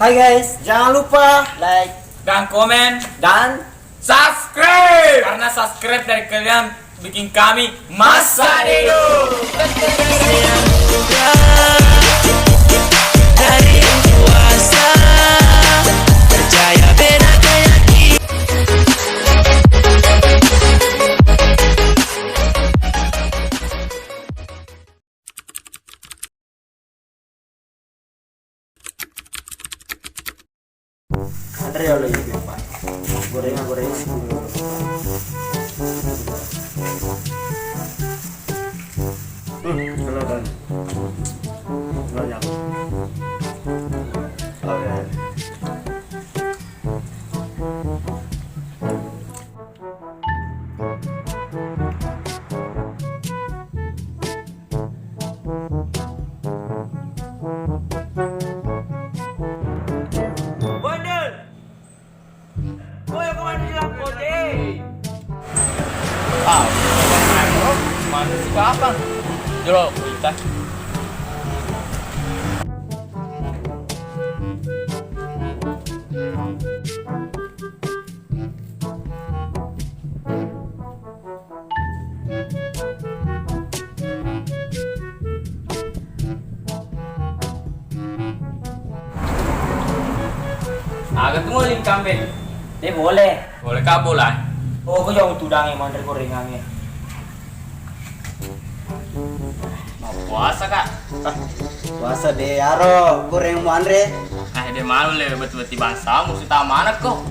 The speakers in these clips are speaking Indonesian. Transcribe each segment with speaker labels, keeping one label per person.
Speaker 1: Hai guys, jangan lupa like
Speaker 2: dan komen
Speaker 1: dan
Speaker 2: subscribe, karena subscribe dari kalian bikin kami masa hidup.
Speaker 3: Dari yang kuasa percaya beda keyakinan.
Speaker 1: Andre ya lagi Pak. Gorengan kalau dan banyak. Oke.
Speaker 2: Mana sih kapan? Jero kita. Agak tunggu link kambing.
Speaker 1: Dia boleh.
Speaker 2: Boleh kabul lah.
Speaker 1: Oh, kau jangan tudangnya mandar gorengannya.
Speaker 2: Mau puasa kak?
Speaker 1: Puasa deh, aro goreng mau Andre.
Speaker 2: Dia malu le betul-betul bangsa musuh tamanat kok.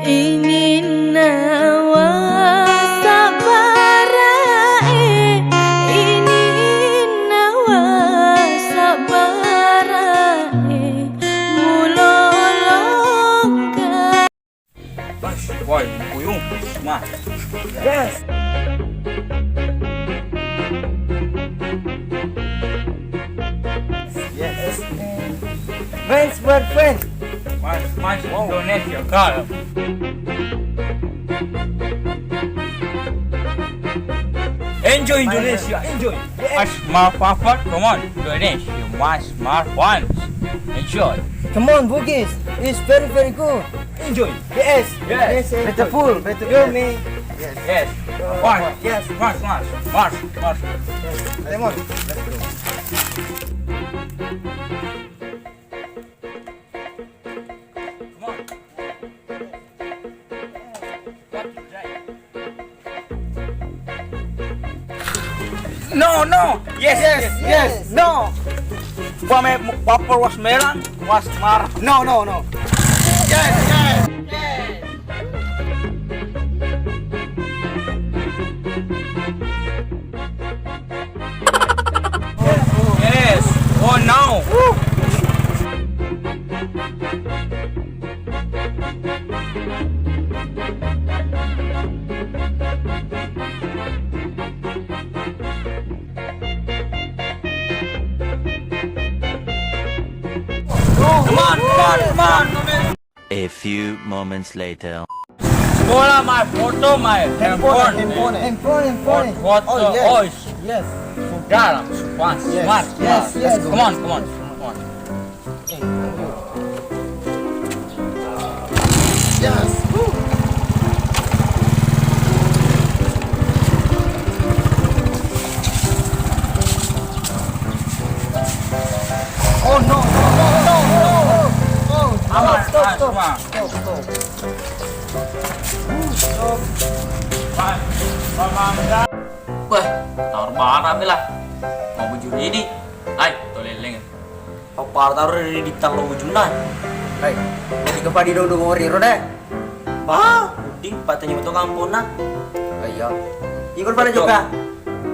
Speaker 4: Ingin nawa sabarae, ingin nawa sabarae, mulolongkan.
Speaker 2: Boy, kuyung, mah.
Speaker 1: Yes. Yes. Friends, what friends?
Speaker 2: Mas, Indonesia kak. Enjoy Indonesia, enjoy. Mas, smart fun, come on, Indonesia, mas, smart fun. Enjoy,
Speaker 1: Come on, Bugis. It's very good.
Speaker 2: enjoy.
Speaker 1: Yes.
Speaker 2: Yes.
Speaker 1: Beautiful. You me.
Speaker 2: Yes, march,
Speaker 1: Yes.
Speaker 2: march.
Speaker 1: Come on. Let's go.
Speaker 2: Come on. No. Yes.
Speaker 1: No.
Speaker 2: Papa was merah, was marah.
Speaker 1: No.
Speaker 2: Yes. Yes. Oh no. Come on.
Speaker 3: A few moments later.
Speaker 2: Bola my photo, my handphone. What?
Speaker 1: Oh, yes. Yes.
Speaker 2: Sudah, smart.
Speaker 1: Yes.
Speaker 2: Come on.
Speaker 1: Yes. Oh no. Stop.
Speaker 2: Wah, tawar barang lah. Mau bujur ini. Hai, toleleng.
Speaker 1: Taruh di tang lo ujunan. Hai. Jadi kepada dong ngori roda. Uding patanya betul kampuna. Iya. Ikut pada juga.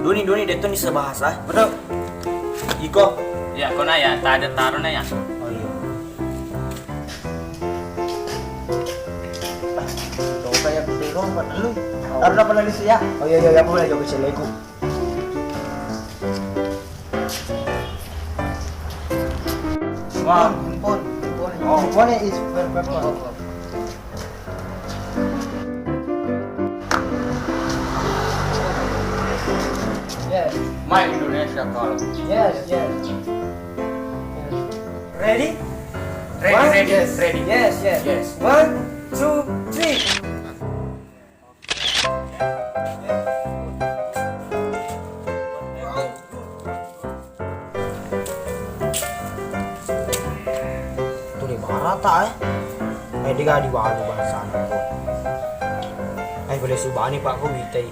Speaker 1: Doni deto ni sebahasa. Betul. Iko.
Speaker 2: Ya, kau ya, tak ada taruhnya ya.
Speaker 1: Oh iya. Kau kayak bidero buat lu. Taruh apa lagi sih ya? Oh iya, boleh jauh ke sini.
Speaker 2: Wah,
Speaker 1: handphone. Oh, one is purple. Yes,
Speaker 2: My Indonesia kalau.
Speaker 1: yes. Ready?
Speaker 2: Ready.
Speaker 1: Yes.
Speaker 2: Yes.
Speaker 1: 1, 2, 3. Tuh di barata di walu bahasan ko. Boleh subani pak ko bitay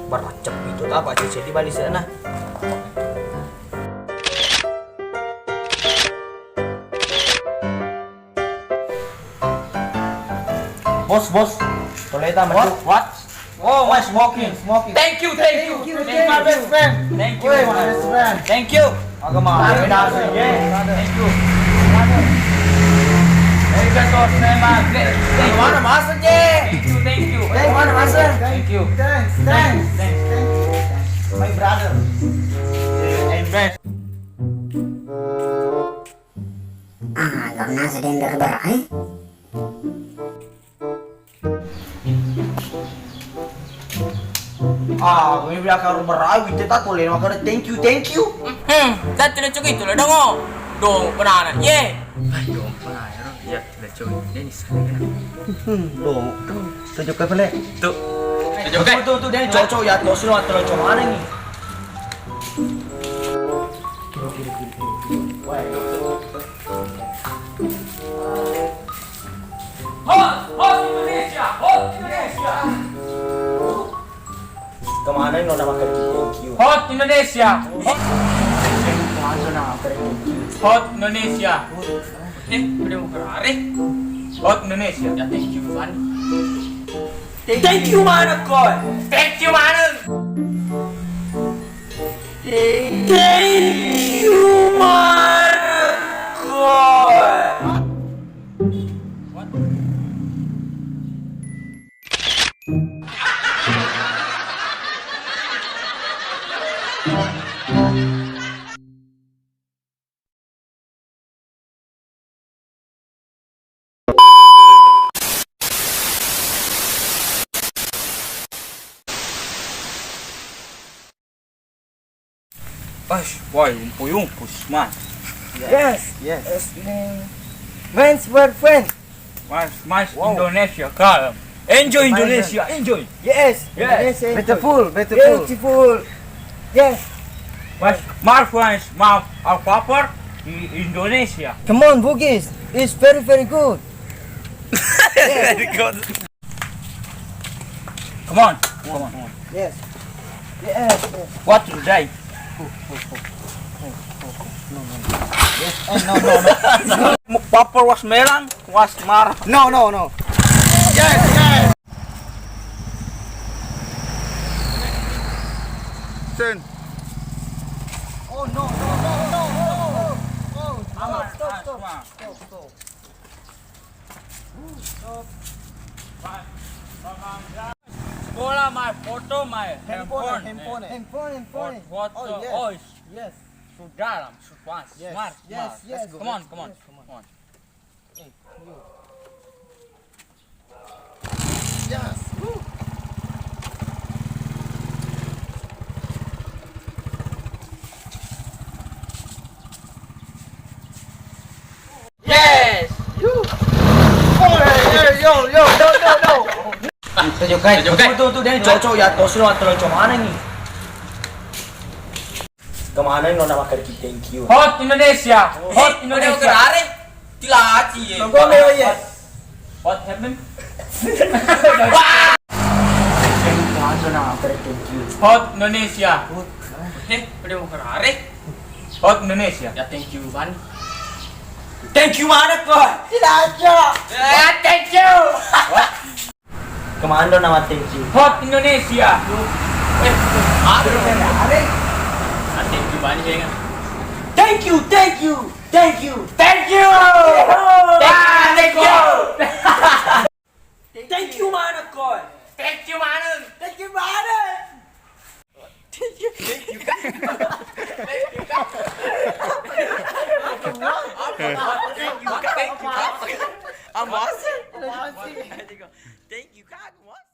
Speaker 1: baracap itu tak pak cici di balik sana. Bos, boleh tak masuk?
Speaker 2: What? Oh, my smoking. Thank you. Thank you, my best friend. Thank you.
Speaker 1: Woi, my best friend.
Speaker 2: Thank you.
Speaker 1: Agama.
Speaker 2: Thank you. Very good, boss.
Speaker 1: Mana masuk je?
Speaker 2: Thank you.
Speaker 1: Mana masuk?
Speaker 2: Thank you.
Speaker 1: Thanks. My brother.
Speaker 2: And best.
Speaker 5: Karena sedang berberai.
Speaker 1: Ini bilang kau berai, kita tak boleh makan. Thank you.
Speaker 2: Dati na chugay tuloy dong oh. Dong banana. Yeah. Ay, dong banana. Yeah, na chugay. Dennis.
Speaker 1: Loh, tunjuk ke boleh?
Speaker 2: Tuh. Chugay.
Speaker 1: Tuh, dia cocok ya. Tuh, sini waktu cocok mana nih?
Speaker 2: Hot Indonesia.
Speaker 1: Kemana ini nona makan thank you?
Speaker 2: Hot Indonesia. Hot Indonesia. Udah mau kerari. Hot Indonesia. Ya thank you man.
Speaker 1: Thank you mana kau?
Speaker 2: Thank you man.
Speaker 1: Thank you mana kau?
Speaker 2: Why, umpus man.
Speaker 1: Yes. Friends.
Speaker 2: Mas Indonesia kalem. Enjoy Indonesia, enjoy.
Speaker 1: Yes. Beautiful. Yes.
Speaker 2: Mas friends, our papa Indonesia.
Speaker 1: Come on, Bugis. It's very good.
Speaker 2: Very good. Come on.
Speaker 1: Yes.
Speaker 2: What today? No. Papa was melang, was mar.
Speaker 1: No.
Speaker 2: Yes.
Speaker 6: Sen.
Speaker 1: Oh no.
Speaker 2: Bola my photo, my handphone.
Speaker 1: Handphone.
Speaker 2: What?
Speaker 1: Oh, yes. Yes.
Speaker 2: Sudah, smart.
Speaker 1: Yes.
Speaker 2: Let's go. Come on.
Speaker 1: Hey, you.
Speaker 6: Yes.
Speaker 2: Yes.
Speaker 1: Yo, no. Tuh, dia cocok ya. Tuh, sini waktu cocok mana nih? Kemana ini nona makan thank you?
Speaker 2: Hot Indonesia. Hot Indonesia.
Speaker 1: Dilaci ya.
Speaker 2: What happened? Hot Indonesia. Udah mau kerari. Hot Indonesia. Ya thank you man.
Speaker 1: Thank you mana kau? Dilaci.
Speaker 2: Thank you.
Speaker 1: Kemana nama thank you?
Speaker 2: Hot Indonesia.
Speaker 1: Thank
Speaker 2: you banyak ya.
Speaker 1: Thank you.
Speaker 2: Thank you. Thank you.
Speaker 1: Thank you mana kau?
Speaker 2: Thank you man.
Speaker 1: Thank you mana?
Speaker 2: Thank you.
Speaker 1: Apaan sih? Apaan sih? Thank you, kagak, Mas.